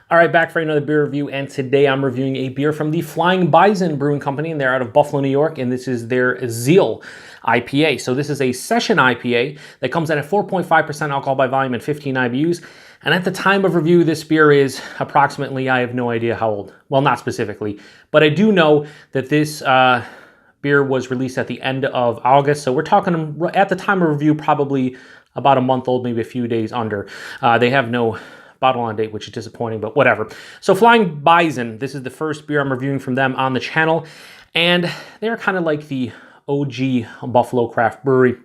All right, back for another beer review, and today I'm reviewing a beer from the Flying Bison Brewing Company, and they're out of Buffalo, New York, and this is their Zeal IPA. So this is a session IPA that comes in at 4.5% alcohol by volume and 15 IBUs. And at the time of review, this beer is approximately, I have no idea how old. Well, not specifically, but I do know that this beer was released at the end of August. So we're talking, at the time of review, probably about a month old, maybe a few days under. They have no bottle on date, which is disappointing, but whatever. So Flying Bison, this is the first beer I'm reviewing from them on the channel, and they're kind of like the OG Buffalo craft brewery.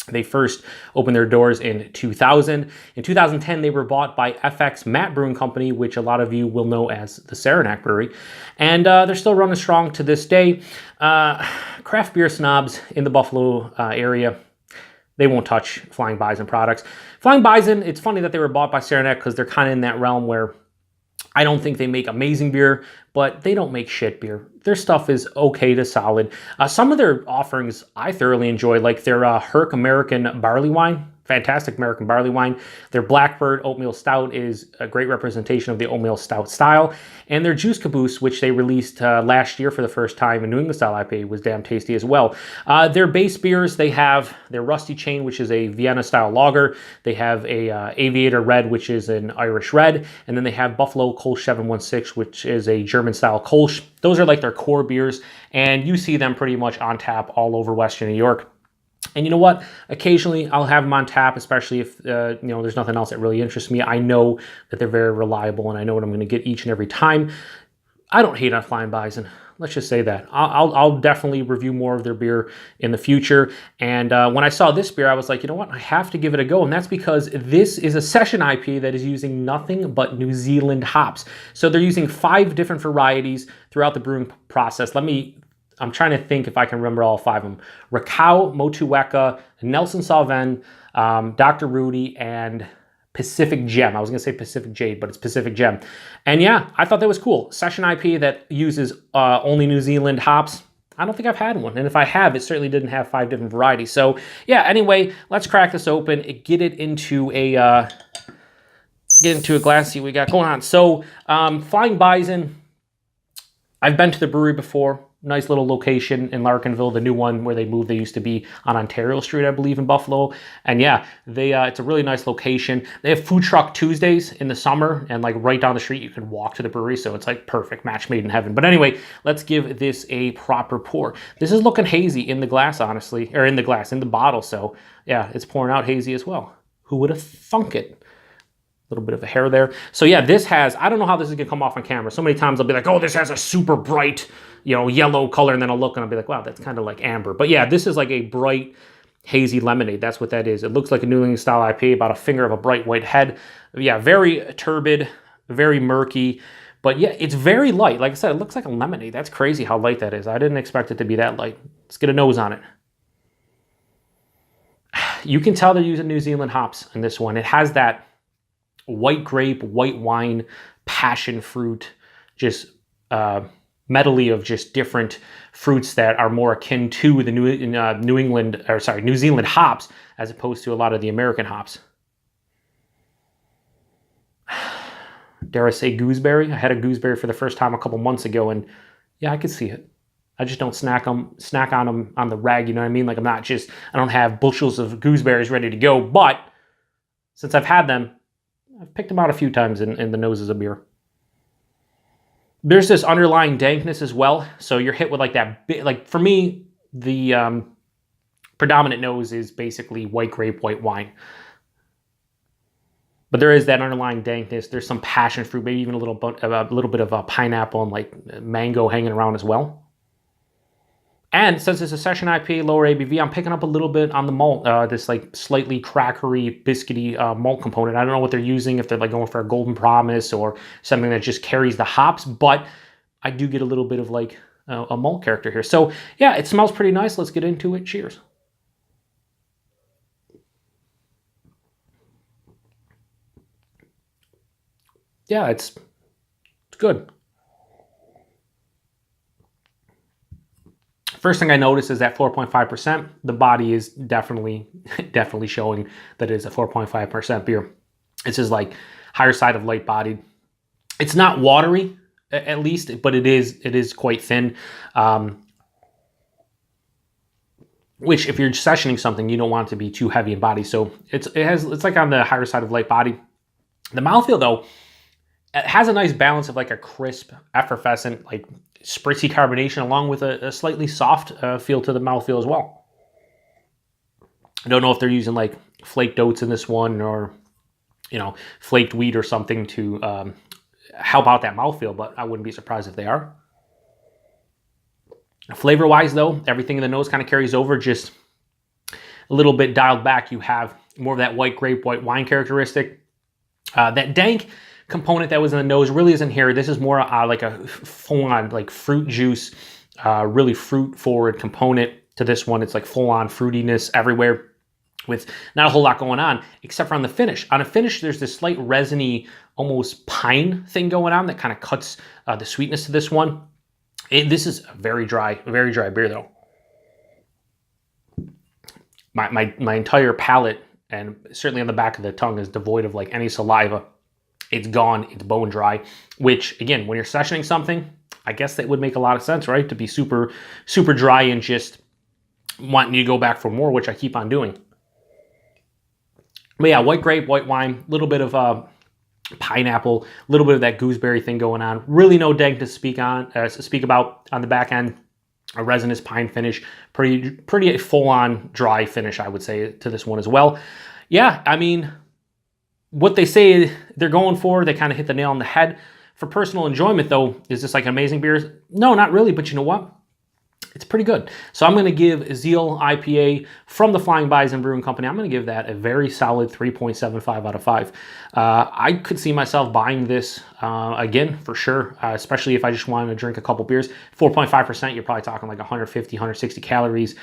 They first opened their doors in 2000. In 2010, they were bought by FX Matt Brewing Company, which a lot of you will know as the Saranac Brewery, and they're still running strong to this day. Craft beer snobs in the Buffalo area, they won't touch Flying Bison products. Flying Bison, it's funny that they were bought by Saranac because they're kind of in that realm where I don't think they make amazing beer, but they don't make shit beer. Their stuff is okay to solid. Some of their offerings I thoroughly enjoy, like their Herc American Barley Wine. Fantastic American barley wine. Their Blackbird Oatmeal Stout is a great representation of the oatmeal stout style. And their Juice Caboose, which they released last year for the first time in New England style IPA, was damn tasty as well. Their base beers, they have their Rusty Chain, which is a Vienna style lager. They have a Aviator Red, which is an Irish red. And then they have Buffalo Kolsch 716, which is a German style Kolsch. Those are like their core beers. And you see them pretty much on tap all over Western New York. And you know what? Occasionally I'll have them on tap, especially if there's nothing else that really interests me. I know that they're very reliable, and I know what I'm going to get each and every time. I don't hate on Flying Bison. Let's just say that. I'll definitely review more of their beer in the future. And when I saw this beer, I was like, you know what? I have to give it a go. And that's because this is a session IPA that is using nothing but New Zealand hops. So they're using 5 different varieties throughout the brewing process. I'm trying to think if I can remember all 5 of them. Rakau, Motueka, Nelson Sauvin, Dr. Rudi, and Pacific Gem. I was going to say Pacific Jade, but it's Pacific Gem. And yeah, I thought that was cool. Session IPA that uses only New Zealand hops. I don't think I've had one. And if I have, it certainly didn't have 5 different varieties. So yeah, anyway, let's crack this open and get it into a glass, see what we got going on. So Flying Bison, I've been to the brewery before. Nice little location in Larkinville, the new one where they moved. They used to be on Ontario Street, I believe, in Buffalo. And yeah, it's a really nice location. They have Food Truck Tuesdays in the summer, and like right down the street, you can walk to the brewery. So it's like perfect match made in heaven. But anyway, let's give this a proper pour. This is looking hazy in the glass, honestly, or in the bottle. So yeah, it's pouring out hazy as well. Who would have thunk it? A little bit of a hair there. So yeah, this has, I don't know how this is gonna come off on camera. So many times I'll be like, oh, this has a super bright, yellow color, and then I'll look and I'll be like, wow, that's kind of like amber. But yeah, this is like a bright, hazy lemonade. That's what that is. It looks like a New England style IPA, about a finger of a bright white head. Yeah, very turbid, very murky. But yeah, it's very light. Like I said, it looks like a lemonade. That's crazy how light that is. I didn't expect it to be that light. Let's get a nose on it. You can tell they're using New Zealand hops in this one. It has that white grape, white wine, passion fruit, just medley of just different fruits that are more akin to the New Zealand hops as opposed to a lot of the American hops. Dare I say gooseberry? I had a gooseberry for the first time a couple months ago, and yeah, I could see it. I just don't snack on them on the rag, you know what I mean? Like I don't have bushels of gooseberries ready to go, but since I've had them, I've picked them out a few times in the noses of beer. There's this underlying dankness as well. So you're hit with like that bit, like for me, the predominant nose is basically white grape, white wine. But there is that underlying dankness. There's some passion fruit, maybe even a little bit of a pineapple and like mango hanging around as well. And since it's a session IPA, lower ABV, I'm picking up a little bit on the malt, this like slightly crackery, biscuity malt component. I don't know what they're using, if they're like going for a golden promise or something that just carries the hops, but I do get a little bit of like a malt character here. So yeah, it smells pretty nice. Let's get into it. Cheers. Yeah, it's good. First thing I notice is that 4.5%. The body is definitely showing that it is a 4.5% beer. This is like higher side of light-bodied. It's not watery, at least, but it is quite thin. Which, if you're sessioning something, you don't want it to be too heavy in body. So it's like on the higher side of light body. The mouthfeel, though, it has a nice balance of like a crisp, effervescent, like spritzy carbonation, along with a slightly soft feel to the mouthfeel as well. I don't know if they're using like flaked oats in this one, or flaked wheat or something to help out that mouthfeel, but I wouldn't be surprised if they are. Flavor-wise, though, everything in the nose kind of carries over, just a little bit dialed back. You have more of that white grape, white wine characteristic. That dank component that was in the nose really isn't here. This is more like a full-on like fruit juice, really fruit-forward component to this one. It's like full-on fruitiness everywhere with not a whole lot going on, except for on the finish. On a finish, there's this slight resiny, almost pine thing going on that kind of cuts the sweetness to this one. This is a very dry beer, though. My entire palate, and certainly on the back of the tongue, is devoid of like any saliva. It's gone. It's bone dry, which, again, when you're sessioning something, I guess that would make a lot of sense, right? To be super, super dry and just wanting you to go back for more, which I keep on doing. But yeah, white grape, white wine, a little bit of pineapple, a little bit of that gooseberry thing going on. Really no dank to speak about on the back end. A resinous pine finish, pretty full-on dry finish, I would say, to this one as well. Yeah, I mean, what they say they're going for, they kind of hit the nail on the head. For personal enjoyment, though, is this like an amazing beer? No, not really, but you know what? It's pretty good. So I'm going to give Zeal IPA from the Flying Bison Brewing Company, I'm going to give that a very solid 3.75 out of 5. I could see myself buying this again, for sure, especially if I just wanted to drink a couple beers. 4.5%, you're probably talking like 150, 160 calories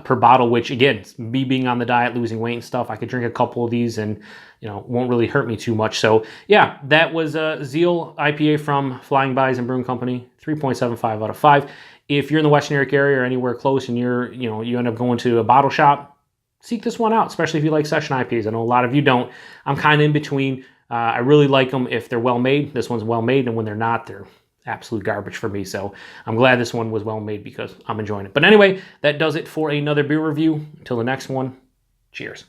per bottle, which, again, me being on the diet, losing weight and stuff, I could drink a couple of these and, won't really hurt me too much. So, yeah, that was Zeal IPA from Flying Bison Brewing Company, 3.75 out of 5. If you're in the Western New York area or anywhere close and you end up going to a bottle shop, seek this one out, especially if you like session IPAs. I know a lot of you don't. I'm kind of in between. I really like them if they're well made. This one's well made, and when they're not, they're absolute garbage for me. So I'm glad this one was well made because I'm enjoying it. But anyway, that does it for another beer review. Until the next one, cheers.